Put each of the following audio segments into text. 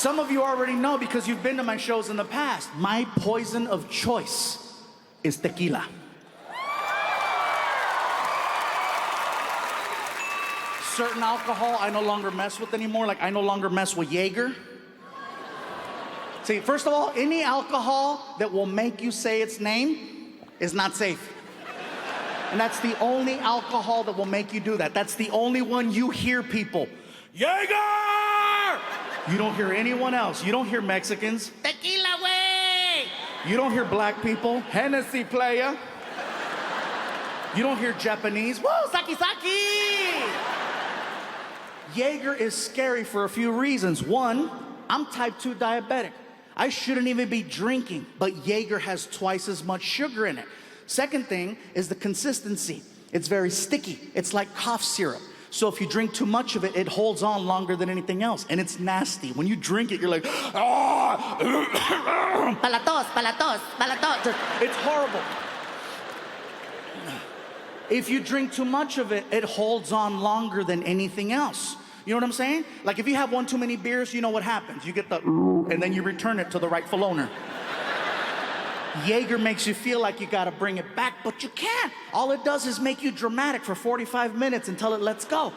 Some of you already know because you've been to my shows in the past. My poison of choice is tequila. Certain alcohol I no longer mess with anymore. Like I no longer mess with Jaeger. See, first of all, any alcohol that will make you say its name is not safe. And that's the only alcohol that will make you do that. That's the only one you hear people. Jaeger! You don't hear anyone else. You don't hear Mexicans. Tequila way! You don't hear black people. Hennessy playa. You don't hear Japanese. Woo, saki saki! Jaeger is scary for a few reasons. One, I'm type 2 diabetic. I shouldn't even be drinking, but Jaeger has twice as much sugar in it. Second thing is the consistency. It's very sticky. It's like cough syrup. So if you drink too much of it, it holds on longer than anything else. And it's nasty. When you drink it, you're like, ah! Palatos, palatos, palatos. It's horrible. If you drink too much of it, it holds on longer than anything else. You know what I'm saying? Like if you have one too many beers, you know what happens. You get the and then you return it to the rightful owner. Jaeger makes you feel like you gotta bring it back, but you can't. All it does is make you dramatic for 45 minutes until it lets go.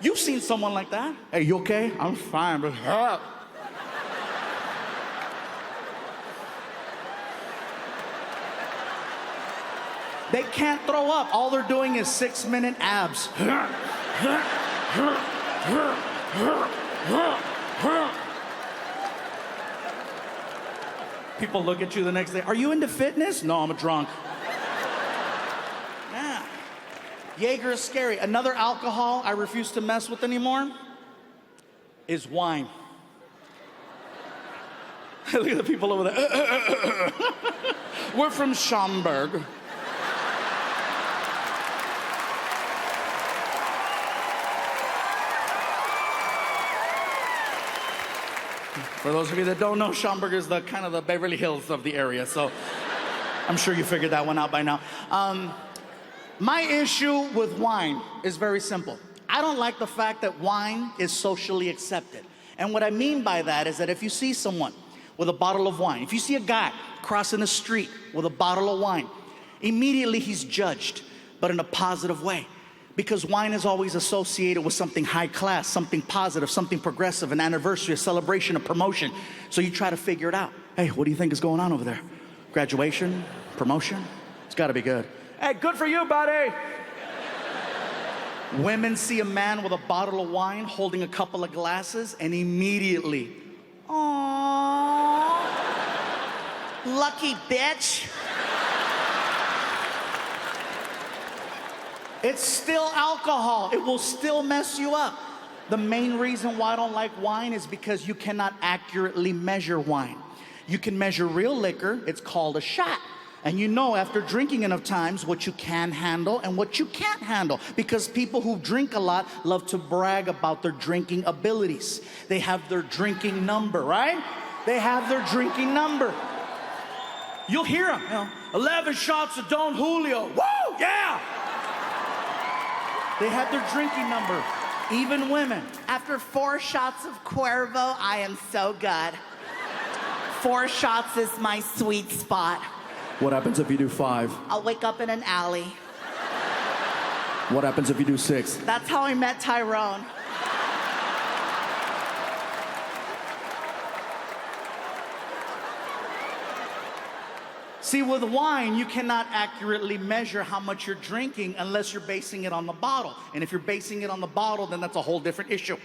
You've seen someone like that. Hey, you okay? I'm fine, but they can't throw up. All they're doing is 6-minute abs. People look at you the next day. Are you into fitness? No, I'm a drunk. Yeah. Jaeger is scary. Another alcohol I refuse to mess with anymore is wine. Look at the people over there. We're from Schaumburg. For those of you that don't know, Schaumburg is the kind of the Beverly Hills of the area, so I'm sure you figured that one out by now. My issue with wine is very simple. I don't like the fact that wine is socially accepted. And what I mean by that is that if you see someone with a bottle of wine, if you see a guy crossing the street with a bottle of wine, immediately he's judged, but in a positive way. Because wine is always associated with something high class, something positive, something progressive, an anniversary, a celebration, a promotion. So you try to figure it out. Hey, what do you think is going on over there? Graduation? Promotion? It's gotta be good. Hey, good for you, buddy. Women see a man with a bottle of wine holding a couple of glasses and immediately, aww, Lucky bitch. It's still alcohol. It will still mess you up. The main reason why I don't like wine is because you cannot accurately measure wine. You can measure real liquor. It's called a shot. And you know after drinking enough times what you can handle and what you can't handle. Because people who drink a lot love to brag about their drinking abilities. They have their drinking number, right? They have their drinking number. You'll hear them, 11 shots of Don Julio. Woo, yeah! They have their drinking number, even women. After 4 shots of Cuervo, I am so good. 4 shots is my sweet spot. What happens if you do 5? I'll wake up in an alley. What happens if you do 6? That's how I met Tyrone. See, with wine, you cannot accurately measure how much you're drinking unless you're basing it on the bottle. And if you're basing it on the bottle, then that's a whole different issue.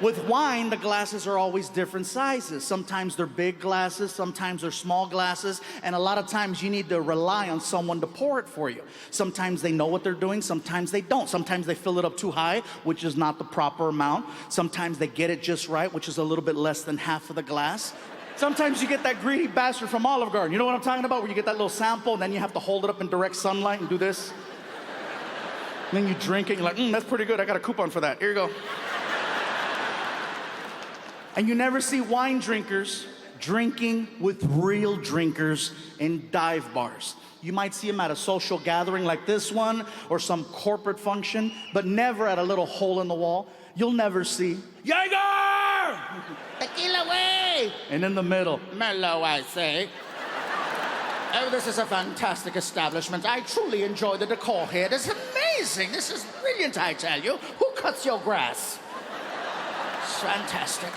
With wine, the glasses are always different sizes. Sometimes they're big glasses, sometimes they're small glasses, and a lot of times you need to rely on someone to pour it for you. Sometimes they know what they're doing, sometimes they don't. Sometimes they fill it up too high, which is not the proper amount. Sometimes they get it just right, which is a little bit less than half of the glass. Sometimes you get that greedy bastard from Olive Garden. You know what I'm talking about? Where you get that little sample, and then you have to hold it up in direct sunlight and do this. And then you drink it, and you're like, that's pretty good. I got a coupon for that. Here you go. And you never see wine drinkers drinking with real drinkers in dive bars. You might see them at a social gathering like this one or some corporate function, but never at a little hole in the wall. You'll never see Jaeger! Hey! And in the middle, Mellow, I say. Oh, this is a fantastic establishment. I truly enjoy the decor here. This is amazing. This is brilliant, I tell you. Who cuts your grass? It's fantastic.